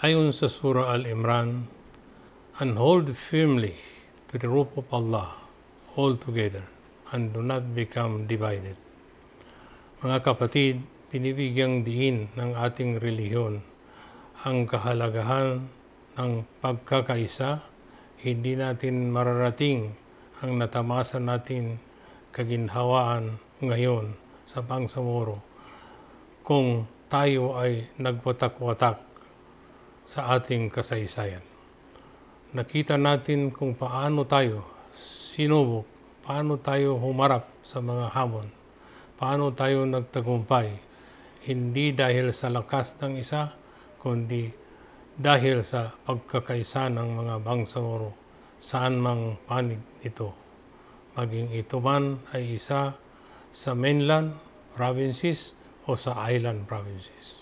Ayon sa Surah Al-Imran, and hold firmly to the rope of Allah all together and do not become divided. Mga kapatid, binibigyang diin ng ating relihiyon ang kahalagahan ng pagkakaisa. Hindi natin mararating ang natamasa natin kaginhawaan ngayon sa bangsamoro kung tayo ay nagwatak-watak sa ating kasaysayan. Nakita natin kung paano tayo sinubok, paano tayo humarap sa mga hamon, paano tayo nagtagumpay, hindi dahil sa lakas ng isa, kundi dahil sa pagkakaisa ng mga bangsamoro saan mang panig ito. Maging ito man ay isa sa mainland provinces o sa island provinces.